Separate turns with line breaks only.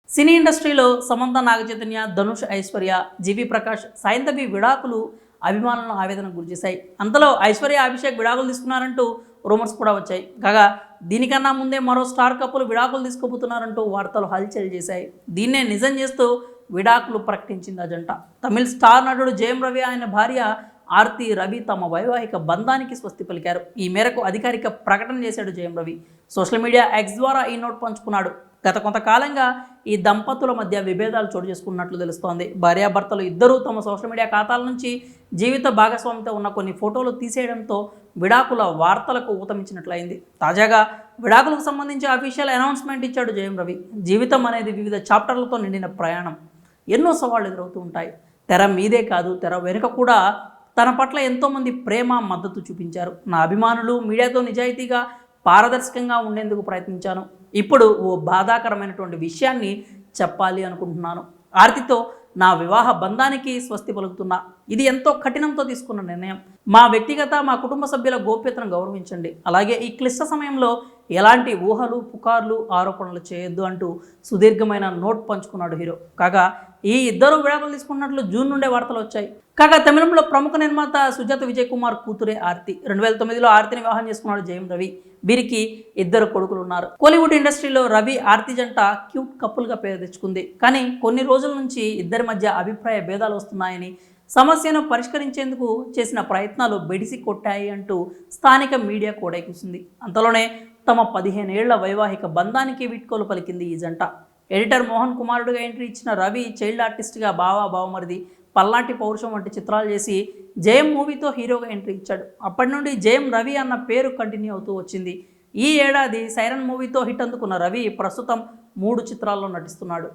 సినీ ఇండస్ట్రీలో సమంత, నాగచైతన్య, ధనుష్, ఐశ్వర్య, జీవి ప్రకాష్, సైంధవి విడాకులు అభిమానులను ఆవేదనకు గురిచేశాయి. అంతలో ఐశ్వర్య, అభిషేక్ విడాకులు తీసుకున్నారంటూ రూమర్స్ కూడా వచ్చాయి. కాగా దీనికన్నా ముందే మరో స్టార్ కపుల్ విడాకులు తీసుకోబోతున్నారంటూ వార్తలు హల్చల్ చేశాయి. దీన్నే నిజం చేస్తూ విడాకులు ప్రకటించింది ఆ జంట. తమిళ స్టార్ నటుడు జయం రవి, ఆయన భార్య ఆర్తి రవి తమ వైవాహిక బంధానికి స్వస్తి పలికారు. ఈ మేరకు అధికారిక ప్రకటన చేశాడు Jayam Ravi. Social media X ద్వారా ఈ నోట్ పంచుకున్నాడు. గత కొంతకాలంగా ఈ దంపతుల మధ్య విభేదాలు చోటు చేసుకున్నట్లు తెలుస్తోంది. భార్యాభర్తలు ఇద్దరూ తమ సోషల్ మీడియా ఖాతాల నుంచి జీవిత భాగస్వామితో ఉన్న కొన్ని ఫోటోలు తీసేయడంతో విడాకుల వార్తలకు ఊతమిచ్చినట్లయింది. తాజాగా విడాకులకు సంబంధించి అఫీషియల్ అనౌన్స్మెంట్ ఇచ్చాడు జయం రవి. జీవితం అనేది వివిధ చాప్టర్లతో నిండిన ప్రయాణం. ఎన్నో సవాళ్లు ఎదురవుతూ ఉంటాయి. తెర మీదే కాదు, తెర వెనుక కూడా తన పట్ల ఎంతోమంది ప్రేమ, మద్దతు చూపించారు. నా అభిమానులు, మీడియాతో నిజాయితీగా, పారదర్శకంగా ఉండేందుకు ప్రయత్నించాను. ఇప్పుడు ఓ బాధాకరమైనటువంటి విషయాన్ని చెప్పాలి అనుకుంటున్నాను. ఆర్తితో నా వివాహ బంధానికి స్వస్తి పలుకుతున్నా. ఇది ఎంతో కఠినంతో తీసుకున్న నిర్ణయం. మా వ్యక్తిగత, మా కుటుంబ సభ్యుల గోప్యతను గౌరవించండి. అలాగే ఈ క్లిష్ట సమయంలో ఎలాంటి ఊహలు, పుకార్లు, ఆరోపణలు చేయొద్దు అంటూ సుదీర్ఘమైన నోట్ పంచుకున్నాడు హీరో. కాగా ఈ ఇద్దరు విడాకులు తీసుకున్నట్లు జూన్ నుండే వార్తలు వచ్చాయి. కాగా తమిళంలో ప్రముఖ నిర్మాత సుజాత విజయ్ కుమార్ కూతురే ఆర్తి. 2009లో ఆర్తిని వివాహం చేసుకున్నాడు జయం రవి. వీరికి ఇద్దరు కొడుకులు ఉన్నారు. కోలీవుడ్ ఇండస్ట్రీలో రవి, ఆర్తి జంట క్యూట్ కపుల్గా పేరు తెచ్చుకుంది. కానీ కొన్ని రోజుల నుంచి ఇద్దరి మధ్య అభిప్రాయ భేదాలు వస్తున్నాయని, సమస్యను పరిష్కరించేందుకు చేసిన ప్రయత్నాలు బెడిసి కొట్టాయి అంటూ స్థానిక మీడియా కూడా కూసింది. అంతలోనే తమ 15 ఏళ్ల వైవాహిక బంధానికి వీడ్కోలు పలికింది ఈ జంట. ఎడిటర్ మోహన్ కుమారుడుగా ఎంట్రీ ఇచ్చిన రవి చైల్డ్ ఆర్టిస్ట్గా బావా, బావమరిది, పల్నాటి పౌరుషం వంటి చిత్రాలు చేసి జయం మూవీతో హీరోగా ఎంట్రీ ఇచ్చాడు. అప్పటి నుండి జయం రవి అన్న పేరు కంటిన్యూ అవుతూ వచ్చింది. ఈ ఏడాది సైరన్ మూవీతో హిట్ అందుకున్న రవి ప్రస్తుతం 3 చిత్రాల్లో నటిస్తున్నాడు.